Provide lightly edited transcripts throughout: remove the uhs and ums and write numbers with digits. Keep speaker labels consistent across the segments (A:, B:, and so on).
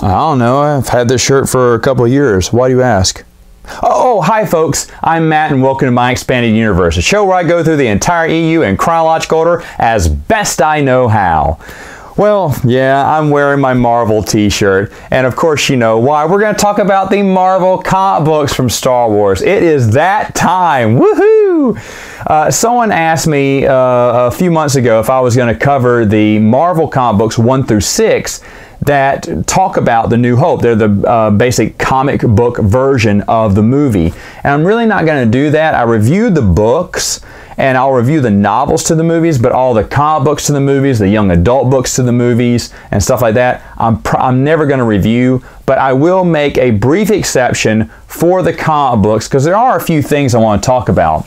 A: I don't know. I've had this shirt for a couple of years. Why do you ask? Oh, hi folks. I'm Matt and welcome to My Expanded Universe, a show where I go through the entire EU in chronological order as best I know how. Well, yeah, I'm wearing my Marvel t-shirt, and of course you know why. We're going to talk about the Marvel comic books from Star Wars. It is that time. Woohoo! Someone asked me a few months ago if I was going to cover the Marvel comic books 1 through 6 that talk about the New Hope. They're the basic comic book version of the movie. And I'm really not going to do that. I reviewed the books, and I'll review the novels to the movies, but all the comic books to the movies, the young adult books to the movies, and stuff like that, I'm never going to review, but I will make a brief exception for the comic books because there are a few things I want to talk about.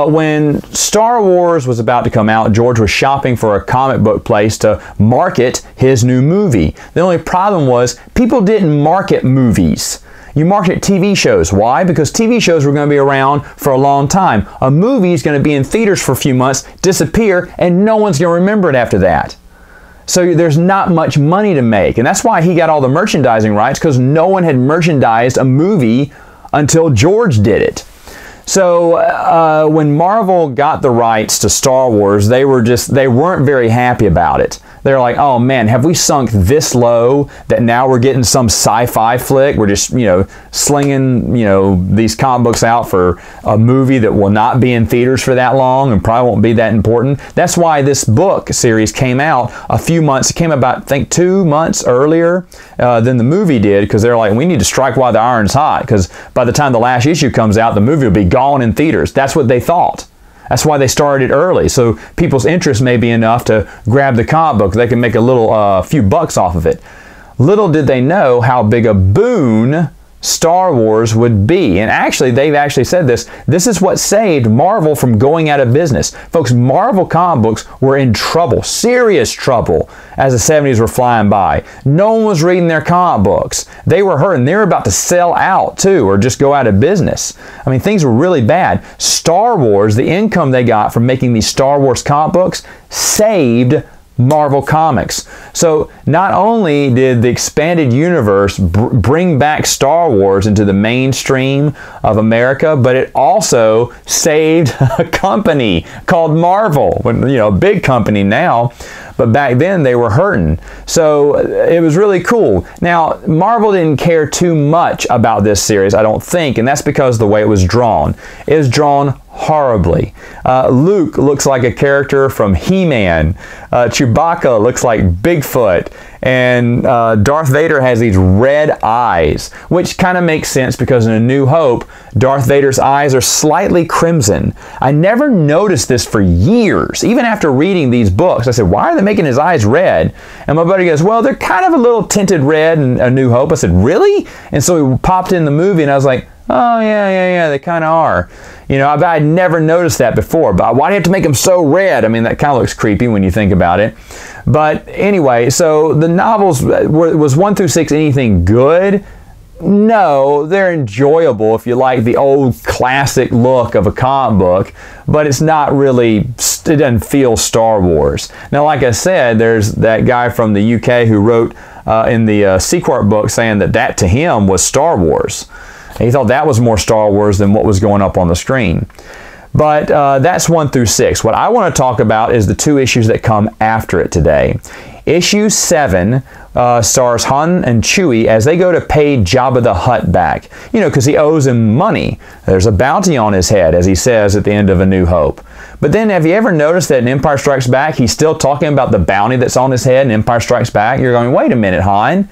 A: When Star Wars was about to come out, George was shopping for a comic book place to market his new movie. The only problem was people didn't market movies. You market TV shows. Why? Because TV shows were going to be around for a long time. A movie is going to be in theaters for a few months, disappear, and no one's going to remember it after that. So there's not much money to make. And that's why he got all the merchandising rights, because no one had merchandised a movie until George did it. So when Marvel got the rights to Star Wars, they weren't very happy about it. They're like, oh man, have we sunk this low that now we're getting some sci-fi flick? We're just, slinging, these comic books out for a movie that will not be in theaters for that long and probably won't be that important. That's why this book series came out a few months. It came about, I think, 2 months earlier than the movie did, because they're like, we need to strike while the iron's hot, because by the time the last issue comes out, the movie will be gone in theaters. That's what they thought. That's why they started early, so people's interest may be enough to grab the comic book. They can make a few bucks off of it. Little did they know how big a boon Star Wars would be. And actually, they've actually said this. This is what saved Marvel from going out of business. Folks, Marvel comic books were in trouble, serious trouble, as the 70s were flying by. No one was reading their comic books. They were hurting. They were about to sell out too, or just go out of business. I mean, things were really bad. Star Wars, the income they got from making these Star Wars comic books, saved Marvel Comics. So not only did the expanded universe bring back Star Wars into the mainstream of America, but it also saved a company called Marvel. A big company now, but back then they were hurting. So it was really cool. Now, Marvel didn't care too much about this series, I don't think, and that's because of the way it was drawn. It was drawn horribly. Luke looks like a character from He-Man. Chewbacca looks like Bigfoot. And Darth Vader has these red eyes, which kind of makes sense because in A New Hope, Darth Vader's eyes are slightly crimson. I never noticed this for years. Even after reading these books, I said, why are they making his eyes red? And my buddy goes, well, they're kind of a little tinted red in A New Hope. I said, really? And so we popped in the movie and I was like, oh, yeah, they kind of are. I'd never noticed that before, but why do you have to make them so red? I mean, that kind of looks creepy when you think about it. But anyway, so the novels, was 1 through 6 anything good? No, they're enjoyable if you like the old classic look of a comic book, but it's not really, it doesn't feel Star Wars. Now, like I said, there's that guy from the UK who wrote in the Sequart book saying that to him was Star Wars. He thought that was more Star Wars than what was going up on the screen. But that's 1 through 6. What I want to talk about is the 2 issues that come after it today. Issue 7 stars Han and Chewie as they go to pay Jabba the Hutt back. Because he owes him money. There's a bounty on his head, as he says at the end of A New Hope. But then, have you ever noticed that in Empire Strikes Back, he's still talking about the bounty that's on his head in Empire Strikes Back? You're going, wait a minute, Han.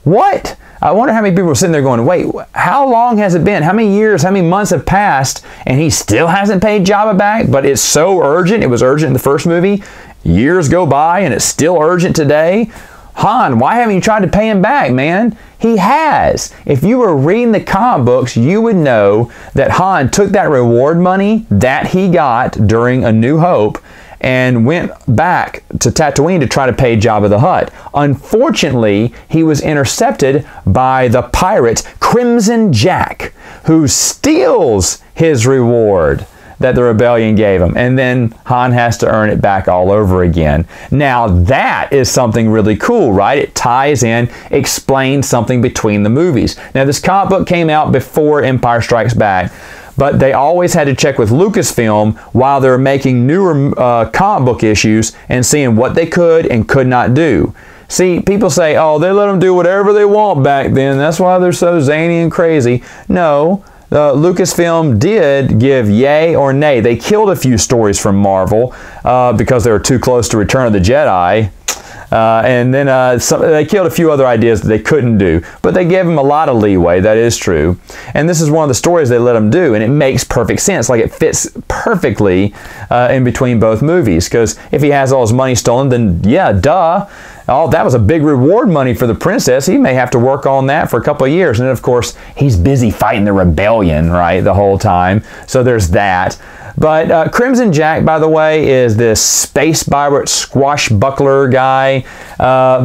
A: What? I wonder how many people are sitting there going, wait, how long has it been? How many years, how many months have passed, and he still hasn't paid Jabba back? But it's so urgent. It was urgent in the first movie. Years go by, and it's still urgent today. Han, why haven't you tried to pay him back, man? He has. If you were reading the comic books, you would know that Han took that reward money that he got during A New Hope and went back to Tatooine to try to pay Jabba the Hutt. Unfortunately, he was intercepted by the pirate Crimson Jack, who steals his reward. that the rebellion gave him. And then Han has to earn it back all over again. Now that is something really cool, right? It ties in, explains something between the movies. Now this comic book came out before Empire Strikes Back, but they always had to check with Lucasfilm while they were making newer comic book issues and seeing what they could and could not do. See, people say, oh, they let them do whatever they want back then. That's why they're so zany and crazy. No, Lucasfilm did give yay or nay. They killed a few stories from Marvel because they were too close to Return of the Jedi. And then they killed a few other ideas that they couldn't do. But they gave him a lot of leeway, that is true. And this is one of the stories they let him do, and it makes perfect sense. Like, it fits perfectly in between both movies. Because if he has all his money stolen, then yeah, duh. Oh, that was a big reward money for the princess. He may have to work on that for a couple of years. And then, of course, he's busy fighting the rebellion, right, the whole time. So there's that. But Crimson Jack, by the way, is this space pirate squashbuckler guy,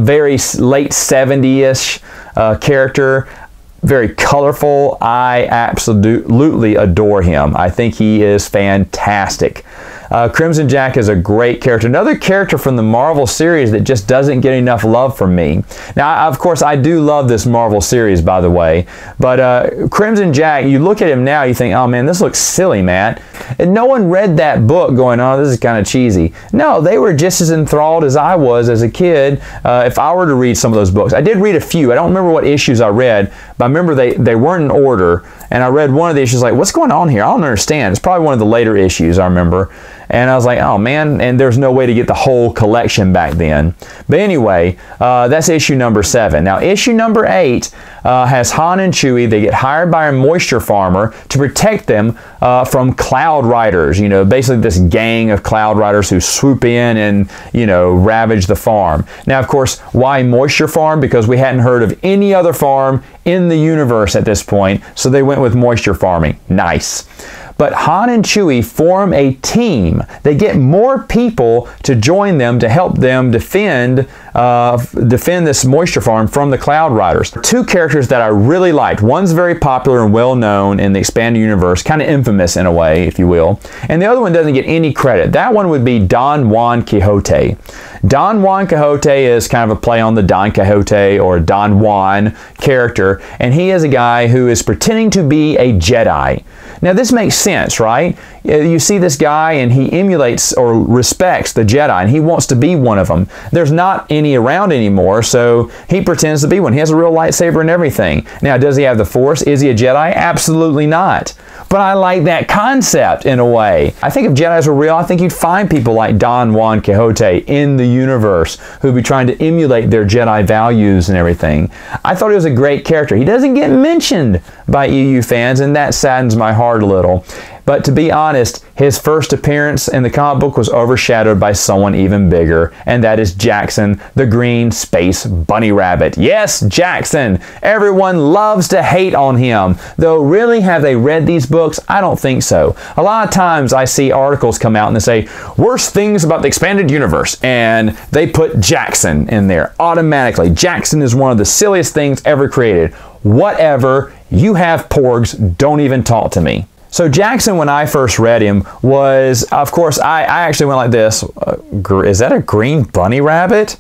A: very late 70s-ish character, very colorful. I absolutely adore him. I think he is fantastic. Crimson Jack is a great character. Another character from the Marvel series that just doesn't get enough love from me. Now, of course, I do love this Marvel series, by the way. But Crimson Jack, you look at him now, you think, oh man, this looks silly, Matt. And no one read that book going, oh, this is kind of cheesy. No, they were just as enthralled as I was as a kid if I were to read some of those books. I did read a few. I don't remember what issues I read, but I remember they weren't in order. And I read one of the issues like, what's going on here? I don't understand. It's probably one of the later issues, I remember. And I was like, oh man, and there's no way to get the whole collection back then. But anyway, that's issue number 7. Now issue number 8 has Han and Chewie. They get hired by a moisture farmer to protect them from Cloud Riders. You know, basically this gang of Cloud Riders who swoop in and, you know, ravage the farm. Now, of course, why moisture farm? Because we hadn't heard of any other farm in the universe at this point, so they went with moisture farming. Nice. But Han and Chewie form a team. They get more people to join them to help them defend this moisture farm from the Cloud Riders. Two characters that I really liked. One's very popular and well known in the expanded universe, kind of infamous in a way, if you will. And the other one doesn't get any credit. That one would be Don Juan Quixote. Don Juan Quixote is kind of a play on the Don Quixote or Don Juan character, and he is a guy who is pretending to be a Jedi. Now this makes sense, right? You see this guy and he emulates or respects the Jedi and he wants to be one of them. There's not any around anymore, so he pretends to be one. He has a real lightsaber and everything. Now, does he have the Force? Is he a Jedi? Absolutely not. But I like that concept in a way. I think if Jedis were real, I think you'd find people like Don Juan Quixote in the universe who'd be trying to emulate their Jedi values and everything. I thought he was a great character. He doesn't get mentioned by EU fans, and that saddens my heart a little. But to be honest, his first appearance in the comic book was overshadowed by someone even bigger, and that is Jackson, the green space bunny rabbit. Yes, Jackson! Everyone loves to hate on him. Though really, have they read these books? I don't think so. A lot of times I see articles come out and they say, worst things about the expanded universe, and they put Jackson in there automatically. Jackson is one of the silliest things ever created. Whatever, you have porgs, don't even talk to me. So Jackson, when I first read him, was, of course, I actually went like this. Is that a green bunny rabbit?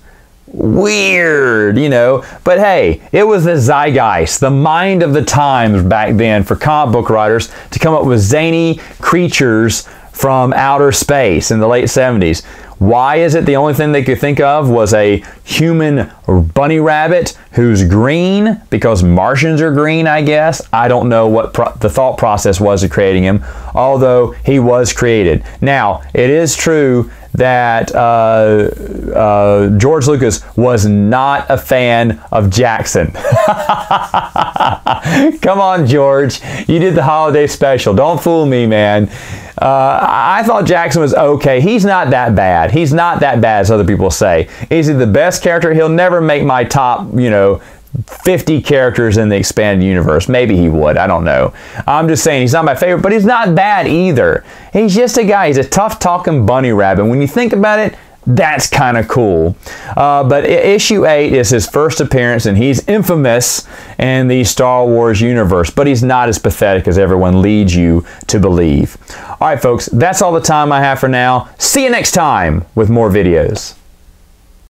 A: Weird, you know. But hey, it was the zeitgeist, the mind of the times back then for comic book writers to come up with zany creatures from outer space in the late 70s. Why is it the only thing they could think of was a human bunny rabbit who's green? Because Martians are green, I guess. I don't know what the thought process was of creating him, although he was created. Now, it is true that George Lucas was not a fan of Jackson. Come on, George. You did the holiday special. Don't fool me, man. I thought Jackson was okay. He's not that bad. He's not that bad as other people say. Is he the best character? He'll never make my top, 50 characters in the expanded universe. Maybe he would. I don't know. I'm just saying he's not my favorite, but he's not bad either. He's just a guy. He's a tough-talking bunny rabbit. When you think about it, That's kind of cool. But issue 8 is his first appearance, and he's infamous in the Star Wars universe, but he's not as pathetic as everyone leads you to believe. All right, folks, that's all the time I have for now. See you next time with more videos.